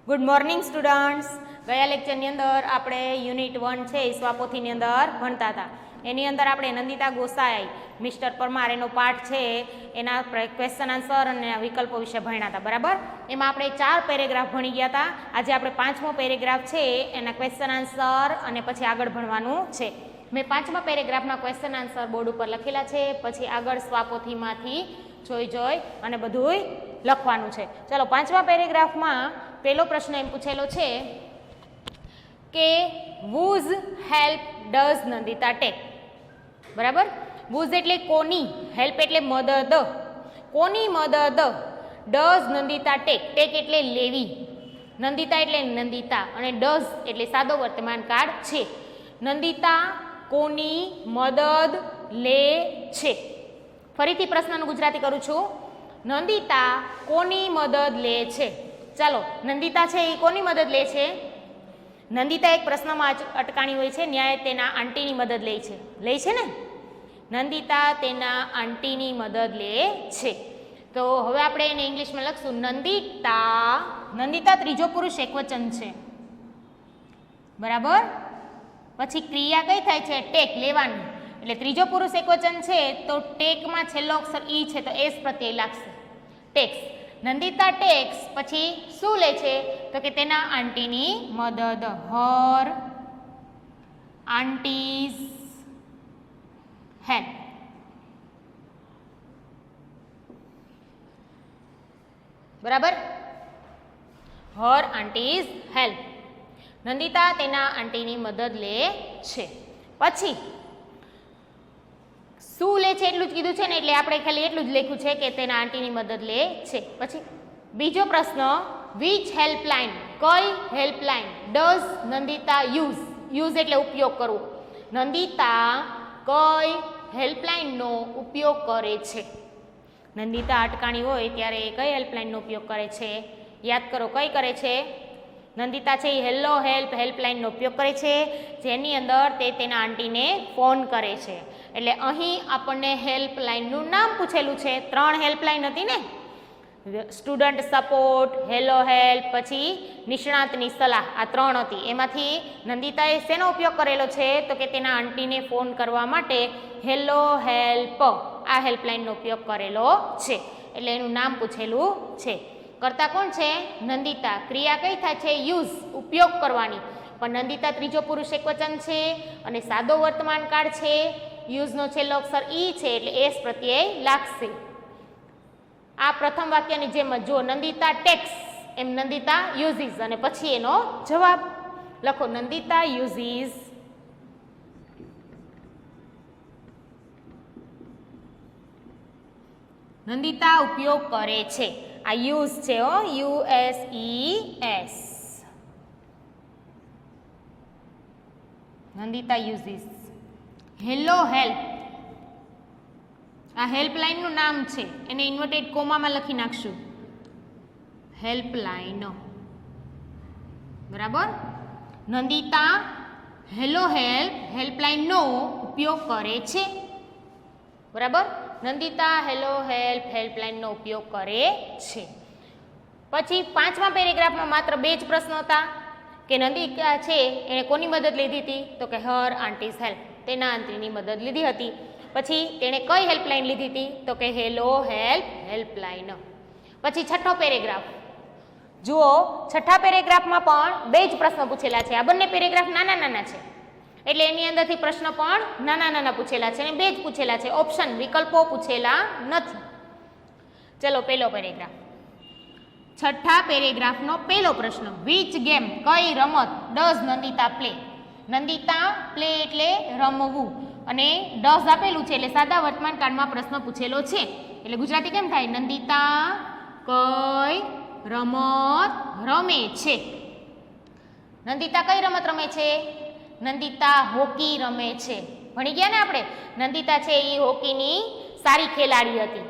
Good morning students. ગયા લેક્ચરની અંદર આપણે યુનિટ 1 છે સ્વાપોથીની અંદર ભણતા હતા. એની અંદર આપણે નંદિતા ગોસાઈ, મિસ્ટર પરમાર એનો પાઠ છે એના ક્વેશ્ચન આન્સર અને વિકલ્પો વિશે ભણ્યા હતા. બરાબર. એમાં આપણે 4 પેરેગ્રાફ ભણી ગયા હતા. આજે આપણે 5મો પેરેગ્રાફ છે એના ક્વેશ્ચન આન્સર અને પછી આગળ ભણવાનું છે. મેં 5મા પેરેગ્રાફના ક્વેશ્ચન આન્સર બોર્ડ ઉપર લખેલા છે. પછી આગળ સ્વાપોથીમાંથી જોઈ અને બધુંય લખવાનું છે. ચલો 5મા પેરેગ્રાફમાં પહેલો પ્રશ્ન એમ પૂછેલો છે કે whose help does Nandita take? બરાબર. whose એટલે કોની, હેલ્પ એટલે મદદ, કોની મદદ does નંદિતા take એટલે લેવી, નંદિતા એટલે નંદિતા અને does એટલે સાદો વર્તમાન કાળ છે. નંદિતા કોની મદદ લે છે? ફરીથી પ્રશ્નનું ગુજરાતી કરું છું. નંદિતા કોની મદદ લે છે? ચાલો, નંદિતા છે એ કોની મદદ લે છે? નંદિતા એક પ્રશ્નમાં અટકાણી હોય છે, ન્યાય તેના આંટીની મદદ લે છે ને. નંદિતા તેના આંટીની મદદ લે છે. તો હવે આપણે એને ઇંગ્લિશમાં લખશું નંદિતા. નંદિતા ત્રીજો પુરુષ એકવચન છે. બરાબર. પછી ક્રિયા કઈ થાય છે? ટેક, લેવાની. એટલે ત્રીજો પુરુષ એકવચન છે તો ટેકમાં છેલ્લો અક્ષર ઈ છે તો એસ પ્રત્યય લાગશે. ટેક્સ. નંદિતા ટેક્સ પછી શું લે છે? તો કે તેના આંટીની મદદ. હર આંટીઝ હેલ્પ. બરાબર. હર આંટીઝ હેલ્પ. નંદિતા તેના આંટીની મદદ લે છે. પછી શું લે છે એટલું જ કીધું છે ને, એટલે આપણે ખાલી એટલું જ લખ્યું છે કે તેના આંટીની મદદ લે છે. પછી બીજો પ્રશ્ન, which હેલ્પલાઇન, કઈ હેલ્પલાઇન ડઝ નંદિતા યુઝ એટલે ઉપયોગ કરવો. નંદિતા કઈ હેલ્પલાઇનનો ઉપયોગ કરે છે? નંદિતા અટકાણી હોય ત્યારે કઈ હેલ્પલાઇનનો ઉપયોગ કરે છે? યાદ કરો, કઈ કરે છે? નંદિતા છે એ હેલો હેલ્પ હેલ્પલાઇનનો ઉપયોગ કરે છે, જેની અંદર તે તેના આંટીને ફોન કરે છે. એટલે અહીં આપણને હેલ્પલાઇનનું નામ પૂછેલું છે. 3 હેલ્પલાઇન હતી ને, સ્ટુડન્ટ સપોર્ટ, હેલો હેલ્પ, પછી નિષ્ણાતની સલાહ, આ 3 હતી. એમાંથી નંદિતાએ શેનો ઉપયોગ કરેલો છે? તો કે તેના આંટીને ફોન કરવા માટે હેલો હેલ્પ આ હેલ્પલાઇનનો ઉપયોગ કરેલો છે. એટલે એનું નામ પૂછેલું છે. કરતા કોણ છે? નંદિતા. ક્રિયા કઈ થાય છે? યુઝ, ઉપયોગ કરવાની. પણ નંદિતા ત્રીજો પુરુષ એકવચન છે અને સાદો વર્તમાન કાળ છે. યુઝનો છેલ્લો અક્ષર ઈ છે એટલે એસ પ્રત્યય લાગશે. આ પ્રથમ વાક્યની જેમ જો નંદિતા ટેક્સ એમ નંદિતા યુઝીસ અને પછી એનો જવાબ લખો. નંદિતા યુઝીસ નંદિતા ઉપયોગ કરે છે. આ યુઝ છે હો, USES. Nandita uses. Hello help આ હેલ્પલાઇનનું નામ છે, એને ઇન્વર્ટેડ કોમામાં લખી નાખશું. હેલ્પલાઇન. બરાબર. નંદિતા હેલો હેલ્પ હેલ્પલાઇનનો ઉપયોગ કરે છે. બરાબર. નંદિતા હેલો હેલ્પ હેલ્પલાઇનનો ઉપયોગ કરે છે. પછી 5મા પેરેગ્રાફમાં માત્ર 2 જ પ્રશ્નો હતા કે નંદિતા છે એણે કોની મદદ લીધી હતી? તો કે હર આંટીઝ હેલ્પ, તેના આંટીની મદદ લીધી હતી. પછી તેણે કઈ હેલ્પલાઇન લીધી હતી? તો કે હેલો હેલ્પ હેલ્પલાઇન. પછી 6થો પેરેગ્રાફ જુઓ. 6થા પેરેગ્રાફમાં પણ 2 જ પ્રશ્નો પૂછેલા છે. આ બંને પેરેગ્રાફ નાના છે એટલે એની અંદરથી પ્રશ્ન પણ નાના પૂછેલા છે અને 2 જ પૂછેલા છે. ઓપ્શન, વિકલ્પો પૂછેલા નથી. ચલો પહેલો પેરેગ્રાફ. 6થા પેરેગ્રાફનો પહેલો પ્રશ્ન, વિચ ગેમ, કઈ રમત does Nandita play? Nandita play એટલે રમવું અને ડઝ આપેલું છે એટલે સાદા વર્તમાન કાળમાં પ્રશ્ન પૂછેલો છે. એટલે ગુજરાતી કેમ થાય? નંદિતા કઈ રમત રમે છે? નંદિતા કઈ રમત રમે છે? નંદિતા હોકી રમે છે. ભણી ગયા ને આપણે. નંદિતા છે એ હોકીની સારી ખેલાડી હતી.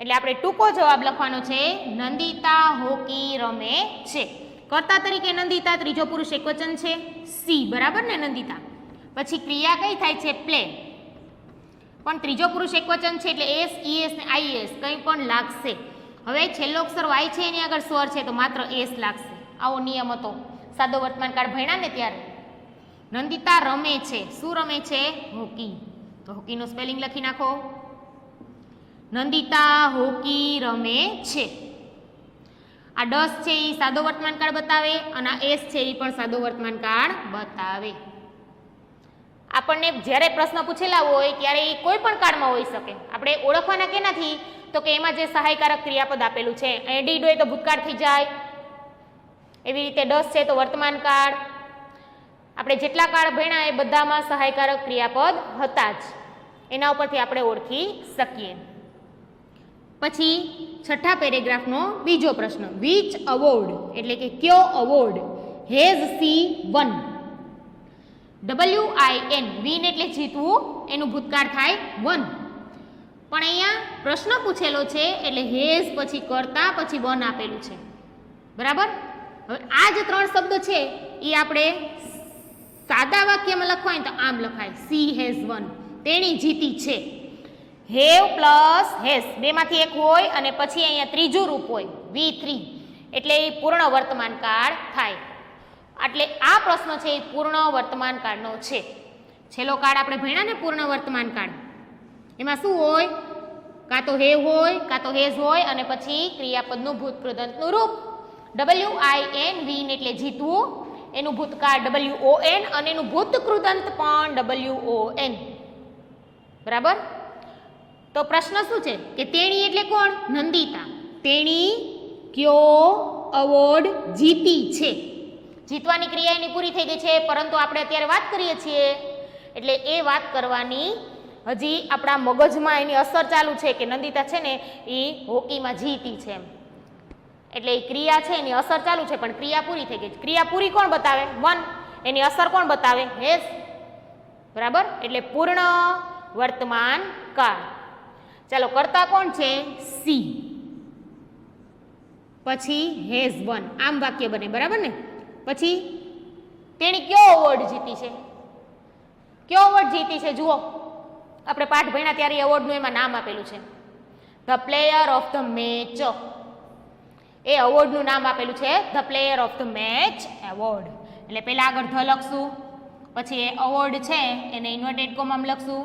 એટલે આપણે ટૂંકો જવાબ લખવાનો છે નંદિતા હોકી રમે છે. કર્તા તરીકે નંદિતા ત્રીજો પુરુષ એકવચન છે, સી. બરાબર ને? નંદિતા. પછી ક્રિયા કઈ થાય છે? પ્લે. પણ ત્રીજો પુરુષ એકવચન છે એટલે એસ, ઈએસ ને આઈએસ કંઈ પણ લાગશે. હવે છેલ્લો અક્ષર વાય છે એની આગળ સ્વર છે તો માત્ર એસ લાગશે. આવો નિયમ હતો સાદો વર્તમાન કાળ ભણ્યા ને ત્યારે. નંદિતા રમે છે. શું રમે છે? હોકી. તો હોકીનું સ્પેલિંગ લખી નાખો. નંદિતા હોકી રમે છે. આ ડસ છે એ સાદો વર્તમાન કાળ બતાવે અને આ એસ છે એ પણ સાદો વર્તમાન કાળ બતાવે. આપણને જ્યારે પ્રશ્ન પૂછેલા હોય ત્યારે એ કોઈ પણ કાળમાં હોઈ શકે. આપણે ઓળખવાના કેનાથી? તો કે એમાં જે સહાયકારક ક્રિયાપદ આપેલું છે. અહીંયા ડીડ હોય તો ભૂતકાળ થઈ જાય, એવી રીતે ડસ છે તો વર્તમાન કાળ. આપણે જેટલા કાળ ભણ્યા એ બધામાં સહાયકારક ક્રિયાપદ હતા જ. એના ઉપરથી આપણે ઓળખી શકીએ. પછી છઠ્ઠા પેરેગ્રાફનો બીજો પ્રશ્ન, વિચ અવોર્ડ એટલે કે કયો award has C one? WIN, win એટલે જીતવું, એનું ભૂતકાળ થાય વન. પણ અહીંયા પ્રશ્ન પૂછેલો છે એટલે હેઝ પછી કરતા પછી વન આપેલું છે. બરાબર. હવે આ જે ત્રણ શબ્દ છે એ આપણે સાદા વાક્યમાં લખવાય ને તો આમ લખાય, સી હેઝ વન, તેણી જીતી છે. હેવ પ્લસ હેઝ બેમાંથી એક હોય અને પછી અહીંયા ત્રીજું રૂપ હોય V3 એટલે એ પૂર્ણ વર્તમાન કાળ થાય. એટલે આ પ્રશ્ન છે એ પૂર્ણ વર્તમાન કાળનો છે. છેલ્લો કાળ આપણે ભણ્યા ને પૂર્ણ વર્તમાન કાળ, એમાં શું હોય? કાં તો હેવ હોય કાં તો હેઝ હોય અને પછી ક્રિયાપદનું ભૂતકૃદંતનું રૂપ. WIN, વિન એટલે જીતવું, એનું ભૂતકાળ WON અને એનું ભૂતકૃદંત પણ WON. બરાબર. તો પ્રશ્ન શું છે કે તેણી એટલે કોણ? નંદિતા. તેણી કયો અવોર્ડ જીતી છે? જીતવાની ક્રિયા એની પૂરી થઈ ગઈ છે, પરંતુ આપણે અત્યારે વાત કરીએ છીએ એટલે એ વાત કરવાની હજી આપણા મગજમાં એની અસર ચાલુ છે કે નંદિતા છે ને એ હોકીમાં જીતી છે એમ. એટલે એ ક્રિયા છે એની અસર ચાલુ છે પણ ક્રિયા પૂરી થઈ ગઈ છે. ક્રિયા પૂરી કોણ બતાવે? વન. એની અસર કોણ બતાવે? હેઝ. બરાબર. એટલે પૂર્ણ વર્તમાન કાળ. ચાલો, કરતા કોણ છે? સી. પછી હેઝ વન, આમ વાક્ય બને. બરાબર ને. પછી તેણી કયો એવોર્ડ જીતી છે? કયો એવોર્ડ જીતી છે? જુઓ, આપણે પાઠ ભણ્યા ત્યારે એવોર્ડનું એમાં નામ આપેલું છે, the player of the match. એ એવોર્ડનું નામ આપેલું છે the player of the match award. એટલે પહેલા આગળ ધ લખશું, પછી એ એવોર્ડ છે એને ઇન્વર્ટેડ કોમામાં લખશું,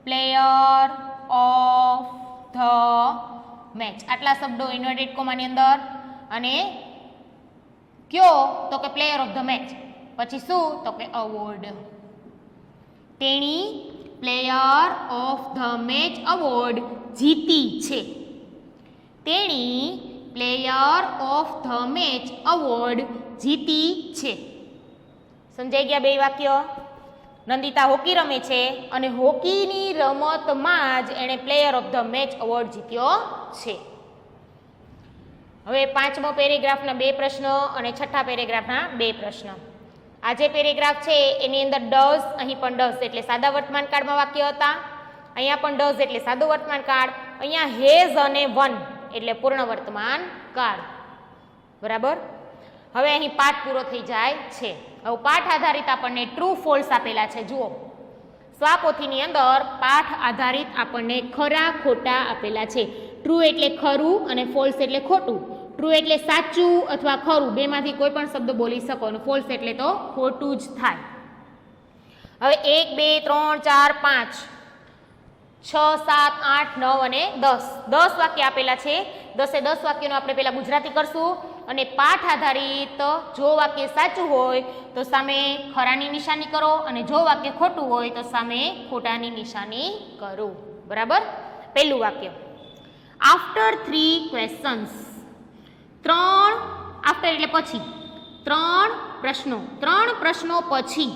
પ્લેયર ઓફ ધ મેચ, આટલા શબ્દો ઇન્વર્ટેડ કોમાની અંદર. અને કયો? તો કે પ્લેયર ઓફ ધ મેચ. પછી શું? તો કે અવોર્ડ. તેણી player of the match award જીતી છે. તેણી player of the match award જીતી છે. સમજાઈ ગયા બે વાક્ય? નંદિતા હોકી રમે છે અને હોકીની રમતમાં જ એણે player of the match award જીત્યો છે. હવે પાંચમો પેરેગ્રાફના બે પ્રશ્નો અને છઠ્ઠા પેરેગ્રાફના બે પ્રશ્ન. આ જે પેરેગ્રાફ છે એની અંદર ડઝ, અહીં પણ ડઝ એટલે સાદા વર્તમાન કાળમાં વાક્ય હતા, અહીંયા પણ ડઝ એટલે સાદો વર્તમાન કાળ, અહીંયા હેઝ અને વન એટલે પૂર્ણ વર્તમાન કાળ. બરાબર. હવે અહીં પાઠ પૂરો થઈ જાય છે. હવે પાઠ આધારિત આપણને ટ્રુ ફોલ્સ આપેલા છે. જુઓ, સ્વાપોથીની અંદર પાઠ આધારિત આપણને ખરા ખોટા આપેલા છે. ટ્રુ એટલે ખરું અને ફોલ્સ એટલે ખોટું. ટ્રુ એટલે સાચું અથવા ખરું, બેમાંથી કોઈ પણ શબ્દ બોલી શકો, અને ફોલ્સ એટલે તો ખોટું જ થાય. હવે 1, 2, 3, 4, 5, 6, 7, 8, 9 અને 10 10 વાક્ય આપેલા છે. 10 વાક્યનું આપણે પહેલા ગુજરાતી કરશું અને પાઠ આધારિત જો વાક્ય સાચું હોય તો સામે ખરાની નિશાની કરો અને જો વાક્ય ખોટું હોય તો સામે ખોટાની નિશાની કરો. બરાબર. પહેલું વાક્ય, આફ્ટર 3 ક્વેશ્ચન્સ, 3 આફ્ટર એટલે પછી, 3 પ્રશ્નો પછી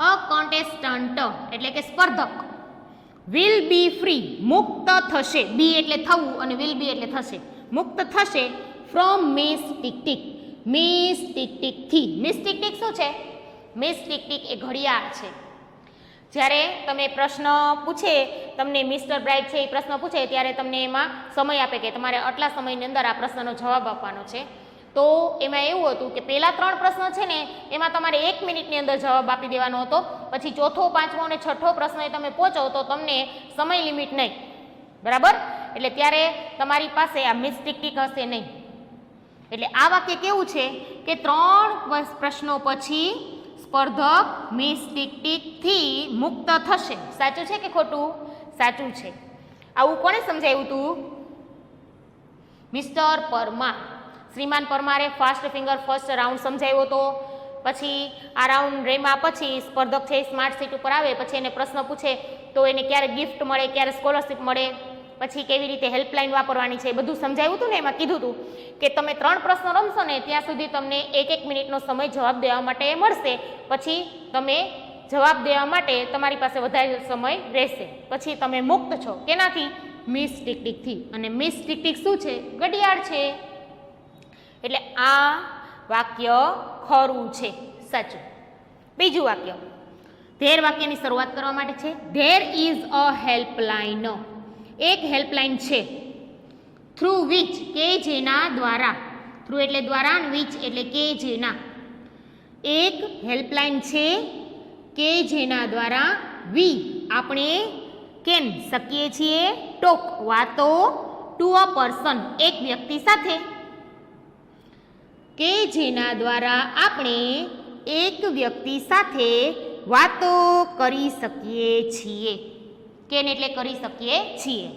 અ કોન્ટેસ્ટન્ટ એટલે કે સ્પર્ધક વિલ બી ફ્રી મુક્ત થશે, બી એટલે થવું અને વિલ બી એટલે થશે, મુક્ત થશે from miss tick tick, miss tick tick થી. મિસ ટિક ટિક શું છે? મિસ ટિક ટિક એ ઘડિયાળ છે. જ્યારે તમે પ્રશ્ન પૂછે, તમને મિસ્ટર બ્રાઇટ છે એ પ્રશ્ન પૂછે ત્યારે તમને એમાં સમય આપે કે તમારે આટલા સમયની અંદર આ પ્રશ્નનો જવાબ આપવાનો છે. તો એમાં એવું હતું કે પહેલા 3 પ્રશ્ન છે ને એમાં તમારે 1 મિનિટની અંદર જવાબ આપી દેવાનો હતો. પછી ચોથો, પાંચમો અને છઠ્ઠો પ્રશ્ન એ તમે પહોંચો તો તમને સમય લિમિટ નહીં. બરાબર. એટલે ત્યારે તમારી પાસે આ મિસ ટિક ટિક હશે નહીં. એટલે આ વાક્ય કેવું છે કે 3 પ્રશ્નો પછી સ્પર્ધક મિસ ટીક ટીકથી મુક્ત થશે. સાચું છે કે ખોટું? સાચું છે. આવું કોણે સમજાવ્યું હતું? મિસ્ટર પરમાર. શ્રીમાન પરમારે ફાસ્ટ ફિંગર ફર્સ્ટ રાઉન્ડ સમજાવ્યો હતો. પછી આ રાઉન્ડ રેમાં પછી સ્પર્ધક છે સ્માર્ટ સીટ ઉપર આવે, પછી એને પ્રશ્ન પૂછે તો એને ક્યારે ગિફ્ટ મળે, ક્યારે સ્કોલરશીપ મળે, પછી કેવી રીતે હેલ્પલાઇન વાપરવાની છે, બધું સમજાવ્યું હતું ને. એમાં કીધું હતું કે તમે 3 પ્રશ્નો રમશો ને ત્યાં સુધી તમને 1-1 મિનિટનો સમય જવાબ દેવા માટે મળશે. પછી તમે જવાબ દેવા માટે તમારી પાસે વધારે સમય રહેશે. પછી તમે મુક્ત છો કેનાથી? Miss tick ટીકથી. અને મિસ ટીક ટીક શું છે? ઘડિયાળ છે. એટલે આ વાક્ય ખરું છે, સાચું. બીજું વાક્ય, ધેર વાક્યની શરૂઆત કરવા માટે છે. There is a helpline. એક હેલ્પલાઇન છે. થ્રુ વિચ, કે જેના દ્વારા. થ્રુ એટલે દ્વારા, વિચ એટલે કે જેના. એક હેલ્પલાઇન છે કે જેના દ્વારા વી આપણે કેન શકીએ છીએ ટોક વાતો ટુ અ પર્સન એક વ્યક્તિ સાથે. કે જેના દ્વારા આપણે એક વ્યક્તિ સાથે વાતો કરી શકીએ છીએ. કેન એટલે કરી શકીએ છીએ.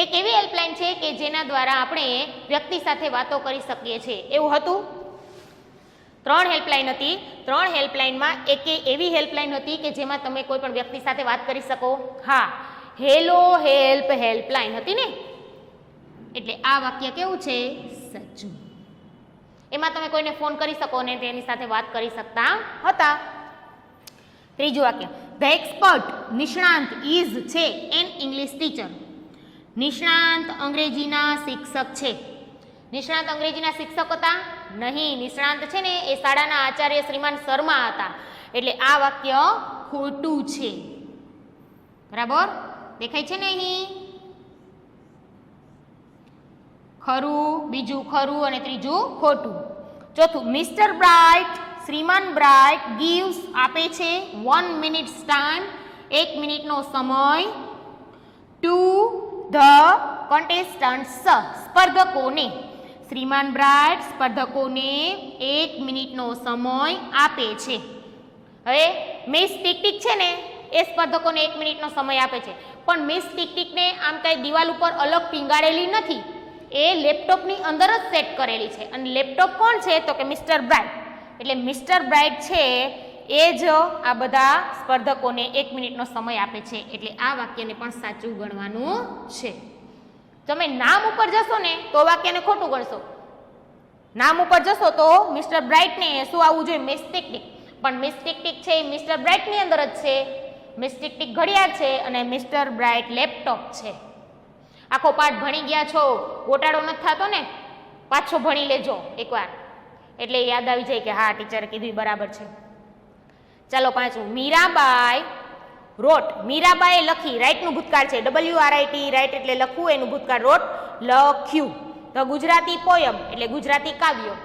એક એવી હેલ્પલાઇન છે કે જેના દ્વારા આપણે વ્યક્તિ સાથે વાતો કરી શકીએ છીએ. એવું હતું. 3 હેલ્પલાઇન હતી. 3 હેલ્પલાઇનમાં એક એવી હેલ્પલાઇન હતી કે જેમાં તમે કોઈ પણ વ્યક્તિ સાથે વાત કરી શકો. હા, હેલો હેલ્પ હેલ્પલાઇન હતી ને. એટલે આ વાક્ય કેવું છે? સાચું. એમાં તમે કોઈને ફોન કરી શકો ને તેની સાથે વાત કરી શકતા હતા. ત્રીજું વાક્ય, ધ એક્સપર્ટ નિષ્ણાંત ઇઝ છે એન ઇંગ્લિશ ટીચર. નિષ્ણાંત અંગ્રેજીના શિક્ષક છે. નિષ્ણાંત અંગ્રેજીના શિક્ષક હતા? નહીં. નિષ્ણાંત છે ને એ શાળાના આચાર્ય શ્રીમાન શર્મા હતા. એટલે આ વાક્ય ખોટું છે. બરાબર દેખાય છે ને અહીં? ખરું, બીજું ખરું અને ત્રીજું ખોટું. ચોથું, મિસ્ટર બ્રાઇટ શ્રીમાન બ્રાઇટ ગીવ્સ આપે છે 1 મિનિટ્સ ટાઈમ 1 મિનિટનો સમય ટુ ધ કોન્ટેસ્ટન્ટ્સ સ્પર્ધકોને. શ્રીમાન બ્રાઇટ સ્પર્ધકોને 1 મિનિટનો સમય આપે છે. હવે મિસ ટીક ટીક છે ને એ સ્પર્ધકોને 1 મિનિટનો સમય આપે છે, પણ મિસ ટીક ટીકને આમ કઈ દિવાલ ઉપર અલગ ટીંગાડેલી નથી. એ લેપટોપની અંદર જ સેટ કરેલી છે. અને લેપટોપ કોણ છે? તો કે મિસ્ટર બ્રાઇટ. એટલે મિસ્ટર બ્રાઇટ છે એ જ આ બધા સ્પર્ધકોને 1 મિનિટનો સમય આપે છે. એટલે આ વાક્યને પણ સાચું ગણવાનું છે. તમે નામ ઉપર જશો ને તો વાક્યને ખોટું ગણશો. નામ ઉપર જશો તો મિસ્ટર બ્રાઇટને શું આવવું જોઈએ? Miss tick tick. પણ મિસ ટીક ટીક છે એ મિસ્ટર બ્રાઇટની અંદર જ છે. મિસ ટીક ટીક ઘડિયાળ છે અને મિસ્ટર બ્રાઇટ લેપટોપ છે. આખો પાઠ ભણી ગયા છો, ગોટાળો નથી થતો ને? પાછો ભણી લેજો એકવાર, એટલે યાદ આવી જાય કે હા ટીચરે કીધું બરાબર છે. ચાલો પાંચમું, મીરાબાઈ રોટ. મીરાબાઈએ લખી. રાઇટનું ભૂતકાળ છે, WRIT. રાઇટ એટલે લખવું, એનું ભૂતકાળ રોટ લખ્યું. ધ ગુજરાતી પોયમ એટલે ગુજરાતી કાવ્ય.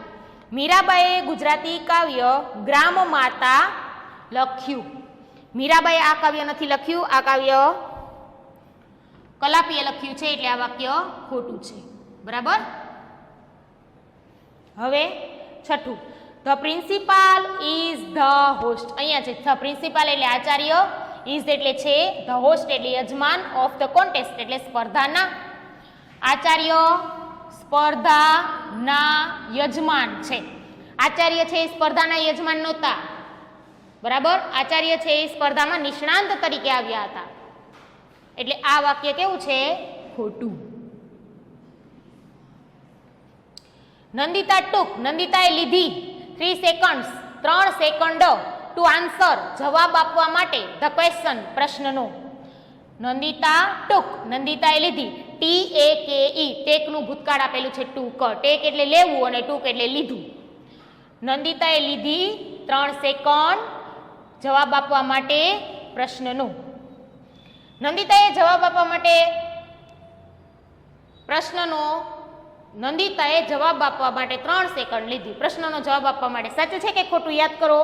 મીરાબાઈએ ગુજરાતી કાવ્ય ગ્રામ માતા લખ્યું. મીરાબાઈએ આ કાવ્ય નથી લખ્યું, આ કાવ્ય કલાપીએ લખ્યું છે. એટલે આ વાક્ય ખોટું છે. બરાબર. હવે છઠ્ઠું, the principal is the host. અહીંયા છે ધ પ્રિન્સિપાલ એટલે આચાર્ય, ઇઝ એટલે છે, ધ હોસ્ટ એટલે યજમાન, ઓફ ધ કોન્ટેસ્ટ એટલે સ્પર્ધાના. આચાર્ય સ્પર્ધાના યજમાન છે. આચાર્ય છે એ સ્પર્ધાના યજમાન નહોતા. બરાબર. આચાર્ય છે એ સ્પર્ધામાં નિષ્ણાંત તરીકે આવ્યા હતા. એટલે આ વાક્ય કેવું છે? ખોટું. નંદિતા ટુક. નંદિતાએ લીધી 3 સેકન્ડ્સ 3 સેકન્ડ ટુ આન્સર જવાબ આપવા માટે ધ ક્વેશ્ચન પ્રશ્નનો. નંદિતા ટુક. નંદિતાએ લીધી. TAKE ટેકનું ભૂતકાળ આપેલું છે ટુક. ટેક એટલે લેવું અને ટુક એટલે લીધું. નંદિતાએ લીધી 3 સેકન્ડ જવાબ આપવા માટે પ્રશ્નનો. નંદિતાએ જવાબ આપવા માટે પ્રશ્નનો નંદિતાએ જવાબ આપવા માટે 3 સેકન્ડ લીધી. પ્રશ્નનો જવાબ આપવા માટે. સાચું છે કે ખોટું? યાદ કરો.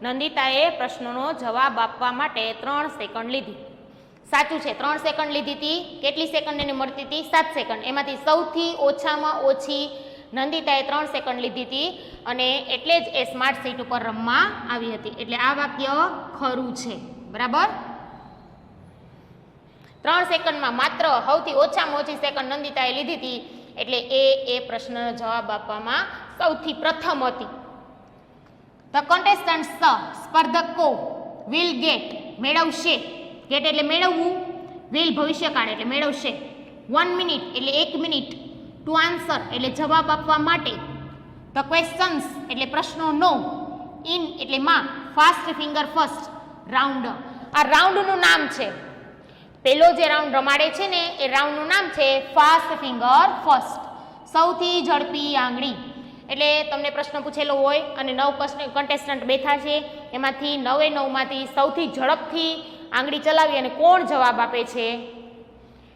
નંદિતાએ પ્રશ્નનો જવાબ આપવા માટે 3 સેકન્ડ લીધી. સાચું છે. 3 સેકન્ડ લીધી હતી. કેટલી સેકન્ડ એને મળતી હતી? 7 સેકન્ડ. એમાંથી સૌથી ઓછામાં ઓછી નંદિતાએ 3 સેકન્ડ લીધી હતી અને એટલે જ એ સ્માર્ટ સીટ ઉપર રમવા આવી હતી. એટલે આ વાક્ય ખરું છે. બરાબર. 3 સેકન્ડમાં માત્ર સૌથી ઓછામાં ઓછી સેકન્ડ નંદિતાએ લીધી હતી એટલે એ પ્રશ્નનો જવાબ આપવામાં સૌથી પ્રથમ હતી. ધ contestants સ્પર્ધકો will get મેળવશે. get એટલે મેળવવું, will ભવિષ્યકાળ એટલે મેળવશે. 1 મિનિટ એટલે 1 મિનિટ. ટુ આન્સર એટલે જવાબ આપવા માટે. ધ ક્વેશ્ચન્સ એટલે પ્રશ્નોનો. ઇન એટલે માં. Fast finger first round. આ રાઉન્ડનું નામ છે. પેલો જે રાઉન્ડ રમાડે છે ને એ રાઉન્ડનું નામ છે ફાસ્ટ ફિંગર ફર્સ્ટ, સૌથી ઝડપી આંગળી. એટલે તમને પ્રશ્ન પૂછેલો હોય અને 9 કન્ટેસ્ટન્ટ બેઠા છે, એમાંથી 9 માંથી સૌથી ઝડપથી આંગળી ચલાવી અને કોણ જવાબ આપે છે,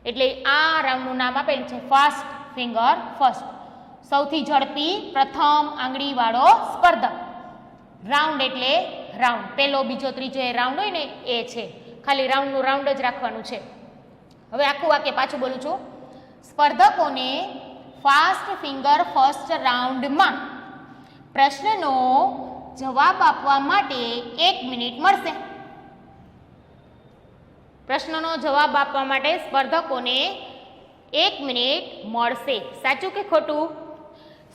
એટલે આ રાઉન્ડનું નામ આપેલું છે ફાસ્ટ ફિંગર ફર્સ્ટ, સૌથી ઝડપી પ્રથમ આંગળીવાળો સ્પર્ધક. રાઉન્ડ એટલે રાઉન્ડ, પહેલો બીજો ત્રીજો એ રાઉન્ડ હોય ને એ છે. ખાલી રાઉન્ડનું રાઉન્ડ જ રાખવાનું છે. હવે આખું વાક્ય પાછું બોલું છું. સ્પર્ધકોને ફાસ્ટ ફિંગર ફર્સ્ટ રાઉન્ડમાં પ્રશ્નનો જવાબ આપવા માટે 1 મિનિટ મળશે. પ્રશ્નનો જવાબ આપવા માટે સ્પર્ધકોને 1 મિનિટ મળશે. સાચું કે ખોટું?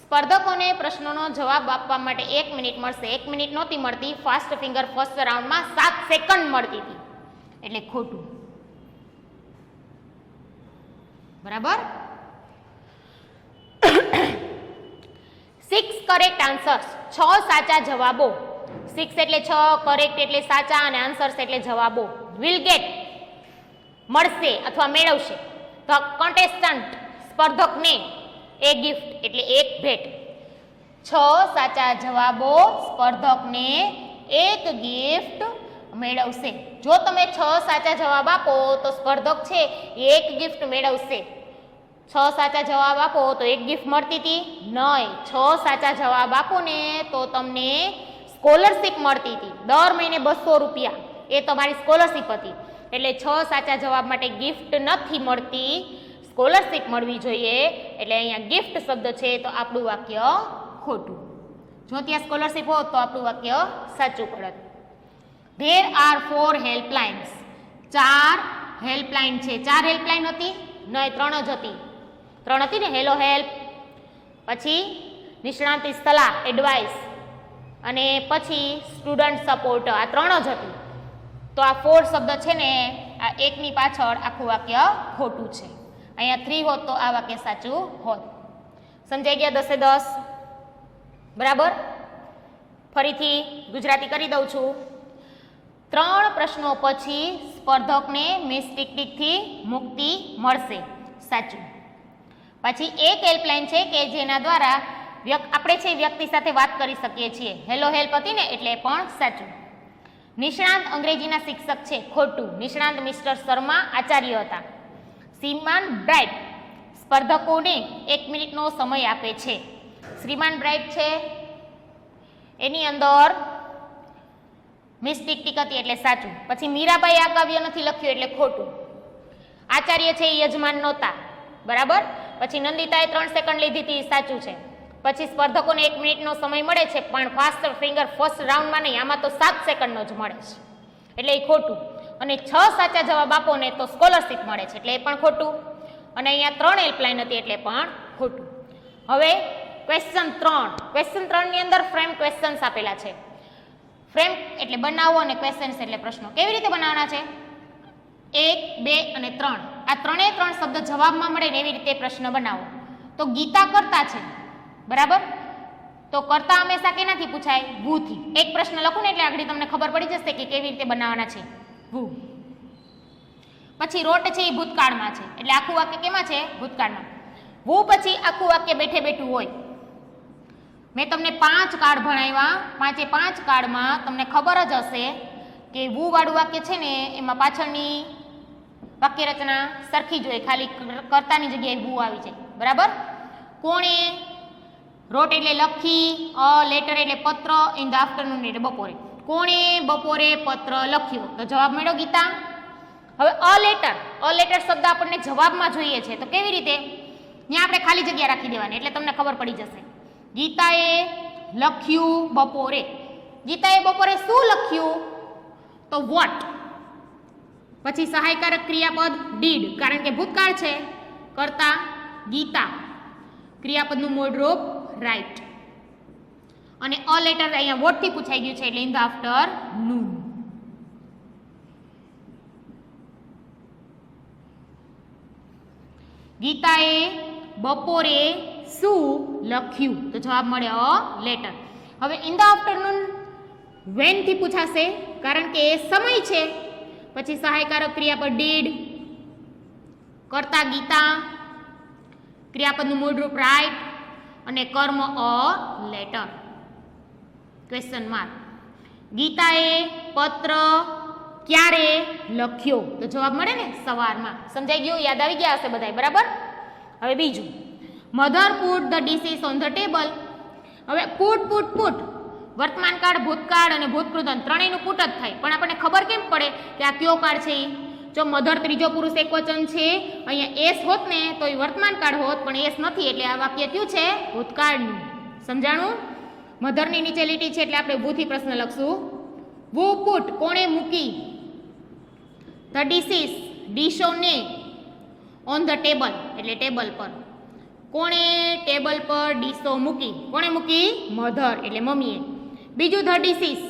સ્પર્ધકોને પ્રશ્નોનો જવાબ આપવા માટે 1 મિનિટ મળશે. 1 મિનિટ નહોતી મળતી, ફાસ્ટ ફિંગર ફર્સ્ટ રાઉન્ડમાં 7 સેકન્ડ મળતી હતી, એટલે ખોટું. બરાબર. 6 કરેક્ટ આન્સર્સ, 6 સાચા જવાબો. 6 એટલે 6, કરેક્ટ એટલે સાચા અને આન્સર્સ એટલે જવાબો. વિલ ગેટ મળશે અથવા મેળવશે. ધ કોન્ટેસ્ટન્ટ સ્પર્ધકને એ ગિફ્ટ એટલે એક ભેટ. 6 સાચા જવાબો, સ્પર્ધકને એક ગિફ્ટ મેળવશે. જો તમે 6 સાચા જવાબ આપો તો સ્પર્ધક છે એ એક ગિફ્ટ મેળવશે. 6 સાચા જવાબ આપો તો એક ગિફ્ટ મળતી હતી નહીં. 6 સાચા જવાબ આપો ને તો તમને સ્કોલરશીપ મળતી હતી. દર મહિને 200 રૂપિયા એ તમારી સ્કોલરશીપ હતી. એટલે 6 સાચા જવાબ માટે ગિફ્ટ નથી મળતી, સ્કોલરશીપ મળવી જોઈએ. એટલે અહીંયા ગિફ્ટ શબ્દ છે તો આપણું વાક્ય ખોટું. જો ત્યાં સ્કોલરશીપ હોત તો આપણું વાક્ય સાચું પડત. There are 4 helplines. 4 હેલ્પલાઇન છે. 4 હેલ્પલાઇન હતી? નહીં, 3 જ હતી. 3 હતી ને. હેલો હેલ્પ, પછી નિષ્ણાંત સલાહ એડવાઇસ, અને પછી સ્ટુડન્ટ સપોર્ટ. આ 3 જ હતી. તો આ 4 શબ્દ છે ને આ એકની પાછળ આખું વાક્ય ખોટું છે. અહીંયા 3 હોત તો આ વાક્ય સાચું હોત. સમજાઈ ગયા 10 એ 10? બરાબર. ફરીથી ગુજરાતી કરી દઉં છું. 3 પ્રશ્નો પછી સ્પર્ધકને મિસ્ટેકથી મુક્તિ મળશે. સાચું. પછી એક હેલ્પલાઇન છે કે જેના દ્વારા આપણે છે વ્યક્તિ સાથે વાત કરી શકીએ છીએ. હેલો હેલ્પ હતી ને એટલે પણ સાચું. નિષ્ણાંત અંગ્રેજીના શિક્ષક છે. ખોટું. નિષ્ણાંત મિસ્ટર શર્મા આચાર્ય હતા. શ્રીમાન બ્રાઇટ સ્પર્ધકોને 1 મિનિટનો સમય આપે છે. શ્રીમાન બ્રાઇટ છે એની અંદર મિસ્ટેક હતી એટલે સાચું. પછી મીરાબાઈ આ કાવ્ય નથી લખ્યું એટલે ખોટું. આચાર્ય છે એ યજમાન નહોતા. બરાબર. પછી નંદિતાએ 3 સેકન્ડ લીધી હતી, સાચું છે. પછી સ્પર્ધકોને 1 મિનિટનો સમય મળે છે પણ ફાસ્ટ ફિંગર ફર્સ્ટ રાઉન્ડમાં નહીં, આમાં તો 7 સેકન્ડનો જ મળે છે એટલે એ ખોટું. અને 6 સાચા જવાબ આપો ને તો સ્કોલરશીપ મળે છે એટલે એ પણ ખોટું. અને અહીંયા 3 હેલ્પલાઇન હતી એટલે પણ ખોટું. હવે ક્વેશ્ચન 3. ક્વેશ્ચન 3 ની અંદર ફ્રેમ ક્વેશ્ચન્સ આપેલા છે. ફ્રેમ એટલે બનાવો અને ક્વેશ્ચન્સ એટલે પ્રશ્નો. કેવી રીતે બનાવવાના છે? 1, 2 અને 3. આ 3 શબ્દ જવાબમાં મળે ને એવી રીતે પ્રશ્ન બનાવો. તો ગીતા કરતા છે. બરાબર. તો કરતા હંમેશા કેનાથી પૂછાય? વુ થી. એક પ્રશ્ન લખું ને એટલે આગળ તમને ખબર પડી જશે કે કેવી રીતે બનાવવાના છે. વુ. પછી રોટ છે એ ભૂતકાળમાં છે એટલે આખું વાક્ય કેમાં છે? ભૂતકાળમાં. વુ પછી આખું વાક્ય બેઠે બેઠું હોય. મેં તમને 5 કાર્ડ ભણાવ્યા. 5 કાર્ડમાં તમને ખબર જ હશે કે વુ વાળું વાક્ય છે ને એમાં પાછળની વાક્ય રચના સરખી જ હોય, ખાલી કર્તાની જગ્યાએ વુ આવી જાય. બરાબર. કોણે, રોટ એટલે લખી, અ લેટર એટલે પત્ર, ઇન ધ આફ્ટરનૂન એટલે બપોરે. કોણે બપોરે પત્ર લખ્યો તો જવાબ મળ્યો ગીતા. હવે અ લેટર શબ્દ આપણને જવાબમાં જોઈએ છે તો કેવી રીતે? ત્યાં આપણે ખાલી જગ્યા રાખી દેવાની એટલે તમને ખબર પડી જશે. ગીતાએ લખ્યું બપોરે. ગીતાએ બપોરે શું લખ્યું? તો વોટ. પછી સહાયકારક ક્રિયાપદ ડીડ, કારણ કે ભૂતકાળ છે. કર્તા ગીતા, ક્રિયાપદનું મૂળ રૂપ રાઇટ. અને અ લેટર અહીંયા વોટ થી પૂછાઈ ગયું છે એટલે ઇન ધ આફ્ટરનૂન. ગીતાએ બપોરે શું લખ્યું? તો જવાબ મળે અ લેટર. હવે ઇન ધ આફ્ટરનૂન વેન થી પૂછાશે કારણ કે એ સમય છે. પછી સહાયકારક ક્રિયાપદ ડીડ, કર્તા ગીતા, ક્રિયાપદનું મૂળરૂપ રાઇટ અને કર્મ અ લેટર. Question mark. ગીતાએ પત્ર ક્યારે લખ્યો? તો જવાબ મળે ને સવારમાં. સમજાઈ ગયું? યાદ આવી ગયા હશે બધાય, બરાબર? હવે બીજું, mother put the dishes on the table. હવે પુટ વર્તમાન કાળ, ભૂતકાળ અને ભૂતકૃતન ત્રણેયનું પુટ જ થાય. પણ આપણને ખબર કેમ પડે કે આ કયો કાળ છે? જો મધર ત્રીજો પુરુષ એકવચન છે, અહીંયા એસ હોત ને તો એ વર્તમાન કાળ હોત, પણ એસ નથી એટલે આ વાક્ય કયું છે? ભૂતકાળનું. સમજાણું? મધરની નીચે લીટી છે એટલે આપણે ભૂથી પ્રશ્ન લખશું. વુ પુટ, કોણે મૂકી? ધ ડીશીસ, ડીશોને. ઓન ધ ટેબલ એટલે ટેબલ પર. કોણે ટેબલ પર ડીશો મૂકી? કોણે મૂકી? મધર એટલે મમ્મીએ. બીજું ધ ડીશીસ,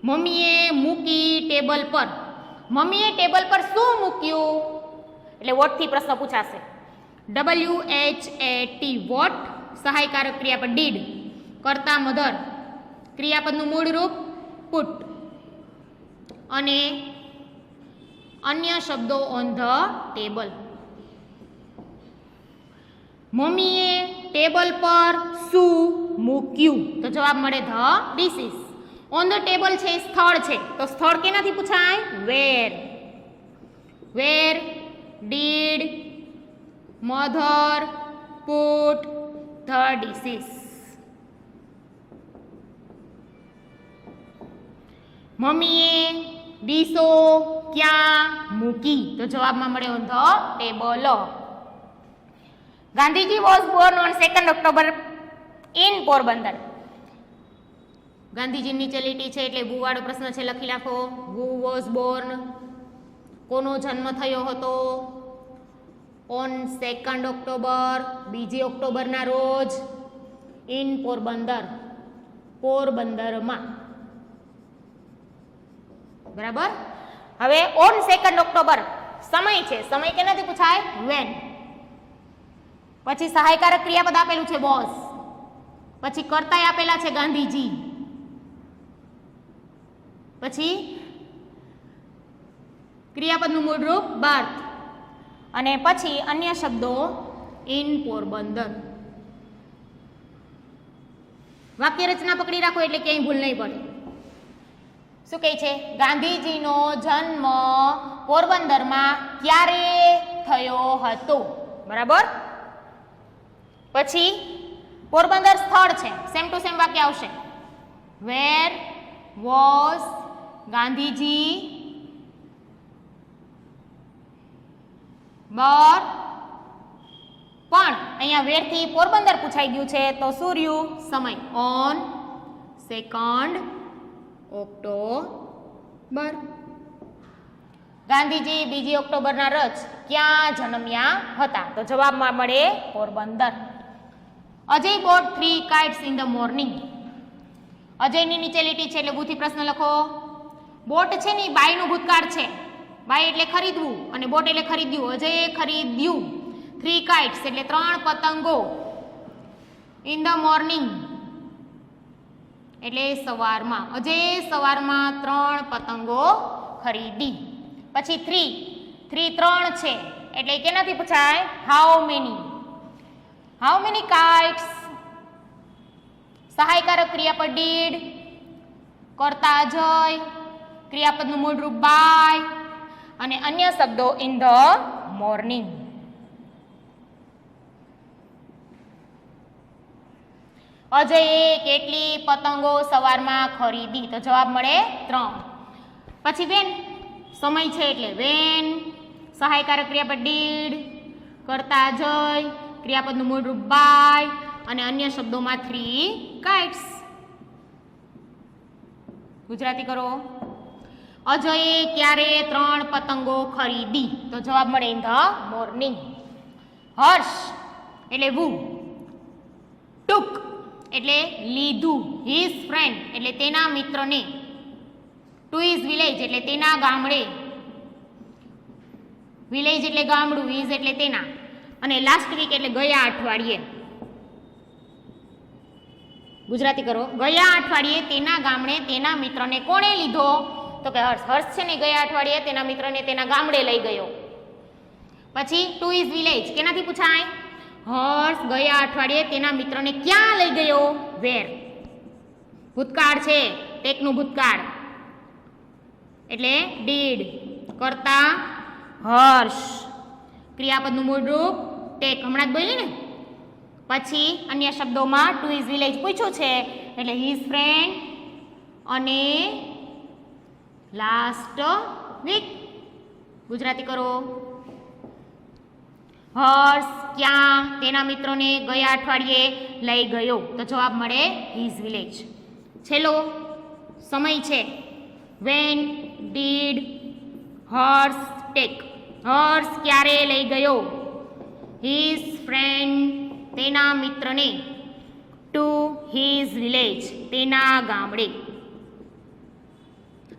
મમ્મીએ મૂકી ટેબલ પર. મમ્મીએ ટેબલ પર શું મૂક્યું? એટલે વોટથી પ્રશ્ન પૂછાશે. WHAT વોટ, સહાયકારક ક્રિયાપદ ડીડ, કર્તા મધર, ક્રિયાપદનું મૂળ રૂપ પુટ અને અન્ય શબ્દો ઓન ધ ટેબલ. મમ્મીએ ટેબલ પર શું મૂક્યું? તો જવાબ મળે the dishes. On the table છે એ સ્થળ છે, તો સ્થળ કેનાથી પૂછાય? Where. Where did mother put the dishes. મમ્મીએ ડીશો ક્યાં મૂકી? તો જવાબમાં મળે on the table. Gandhiji was born on 2 October in Porbandar. Gandhiji નીચે લીટી છે એટલે ભૂવાળો પ્રશ્ન છે, લખી નાખો. હુ વોઝ બોર્ન, કોનો જન્મ થયો હતો? ઓન 2 ઓક્ટોબર, 2 ઓક્ટોબરના રોજ. ઇન પોરબંદર, પોરબંદરમાં. બરાબર. હવે ઓન 2 ઓક્ટોબર સમય છે, સમય કેનાથી પૂછાય? વેન. પછી સહાયકારક ક્રિયાપદ આપેલું છે બોસ. પછી કર્તા આપેલા છે ગાંધીજી. પછી ક્રિયાપદનું મૂળરૂપ બર્થ અને પછી અન્ય શબ્દો ઇન પોરબંદર. વાક્ય રચના પકડી રાખો એટલે ક્યાંય ભૂલ નહીં પડે. શું કહે છે? ગાંધીજીનો જન્મ પોરબંદરમાં ક્યારે થયો હતો? બરાબર. પછી પોરબંદર સ્થળ છે, સેમ ટુ સેમ વાક્ય આવશે. વેર વોઝ ગાંધીજી બર. પણ અહીંયા વેરથી પોરબંદર પૂછાઈ ગયું છે તો શું રહ્યું? સમય. On 2 October. ગાંધીજી 2 ઓક્ટોબરના રોજ ક્યાં જન્મ્યા હતા? તો જવાબમાં મળે Porbandar. Ajay boat 3 kites in the morning. અજયની નીચે લીટી છે એટલે ભૂથી પ્રશ્ન લખો. બોટ છે ને બાયનું ભૂતકાળ છે. બાય એટલે ખરીદવું અને બોટ એટલે ખરીદ્યું. અજયે ખરીદ્યું 3 kites એટલે 3 પતંગો. ઇન ધ મોર્નિંગ એટલે સવારમાં. અજયે સવારમાં 3 પતંગો ખરીદી. પછી 3 છે એટલે કેનાથી પૂછાય? How many. How many kites, સહાયકારક ક્રિયાપદ ડીડ, કર્તા અજય, ક્રિયાપદનું મૂળરૂપ બાય અને અન્ય શબ્દો ઇન ધ મોર્નિંગ. અજયે કેટલી પતંગો સવારમાં ખરીદી? તો જવાબ મળે 3. પછી વેન, સમય છે એટલે વેન, સહાયકારક ક્રિયાપદ ડીડ, કર્તા અજય, ક્રિયાપદનું મૂળરૂપ બાય અને અન્ય શબ્દોમાં 3 kites. ગુજરાતી કરો. અજયે ક્યારે 3 પતંગો ખરીદી? તો જવાબ મળે ઇન ધ મોર્નિંગ. હર્ષ એટલે વુ, ટુક એટલે લીધું, હિઝ ફ્રેન્ડ એટલે તેના મિત્રને, ટુ હિઝ વિલેજ એટલે તેના ગામડે, વિલેજ એટલે ગામડું, હિઝ એટલે તેના, અને લાસ્ટ વીક એટલે ગયા અઠવાડિયે. ગુજરાતી કરો. ગયા અઠવાડિયે તેના ગામડે તેના મિત્રને કોણે લીધો? તો કે હર્ષ. હર્ષ છે ને ગયા અઠવાડિયે તેના મિત્રને તેના ગામડે લઈ ગયો. પછી ટુ ઇઝ વિલેજ કેનાથી પૂછાય? હર્ષ ગયા અઠવાડિયે તેના મિત્રને ક્યાં લઈ ગયો? વેર. ભૂતકાળ છે, ટેકનું ભૂતકાળ એટલે ડીડ, કરતા હર્ષ, ક્રિયાપદનું મૂળરૂપ ટેક, હમણાં જ બોલી ને. પછી અન્ય શબ્દોમાં ટુ ઇઝ વિલેજ પૂછ્યું છે એટલે હિઝ ફ્રેન્ડ અને લાસ્ટ વીક. ગુજરાતી કરો. હર્ષ ક્યાં તેના મિત્રોને ગયા અઠવાડિયે લઈ ગયો? તો જવાબ મળે હિઝ વિલેજ. છેલ્લો સમય છે વેન ડીડ હર્ષ ટેક. હર્ષ ક્યારે લઈ ગયો? હિઝ ફ્રેન્ડ તેના મિત્રને, ટુ હિઝ વિલેજ તેના ગામડે.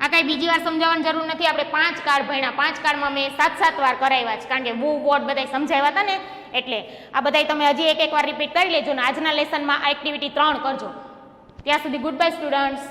આ કાંઈ બીજી વાર સમજાવવાની જરૂર નથી. આપણે 5 કાર્ડ ભણ્યા. 5 કાર્ડમાં મેં 7 વાર કરાવ્યા છે, કારણ કે વુ વોટ બધા સમજાવ્યા હતા ને, એટલે આ બધા તમે હજી એક વાર રિપીટ કરી લેજો ને આજના લેસનમાં આ એક્ટિવિટી 3 કરજો. ત્યાં સુધી ગુડ બાય સ્ટુડન્ટ્સ.